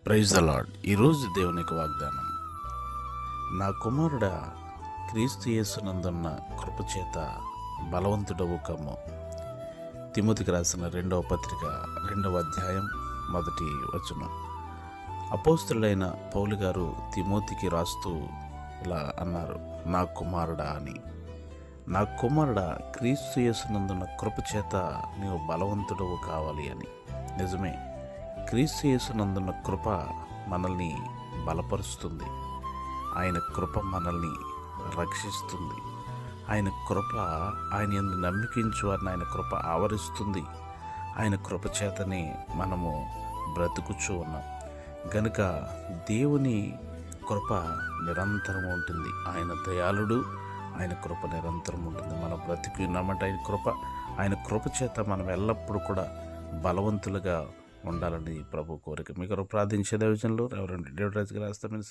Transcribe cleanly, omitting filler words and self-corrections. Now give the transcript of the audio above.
Praise the lord. ఈరోజు దేవునికి వాగ్దానం. నా కుమారుడా, క్రీస్తు యేసునందున్న కృపచేత బలవంతుడవు కమ్ము. తిమోతికి రాసిన 2వ పత్రిక 2వ అధ్యాయం 1వ వచనం. అపోస్తులైన పౌలు గారు తిమోతికి రాస్తూ ఇలా అన్నారు, నా కుమారుడా అని. నా కుమారుడా, క్రీస్తు యేసునందున్న కృపచేత నీవు బలవంతుడవు కావాలి అని. నిజమే, క్రీస్తు యేసునందున్న కృప మనల్ని బలపరుస్తుంది. ఆయన కృప మనల్ని రక్షిస్తుంది. ఆయన కృప, ఆయన యందు నమ్మికించు వారిని ఆయన కృప ఆవరిస్తుంది. ఆయన కృప చేతనే మనము బ్రతుకుచూ ఉన్నాం. గనుక దేవుని కృప నిరంతరం ఉంటుంది. ఆయన దయాళుడు, ఆయన కృప నిరంతరం ఉంటుంది. మన బ్రతికి ఉన్నామంటే ఆయన కృప చేత మనం ఎల్లప్పుడూ కూడా బలవంతులుగా ఉండాలని ప్రభు కోరిక. మీకు ప్రార్థించే దైవజనులు రెవరెండ్ డేవిడ్ రాజు గారు రాస్తామని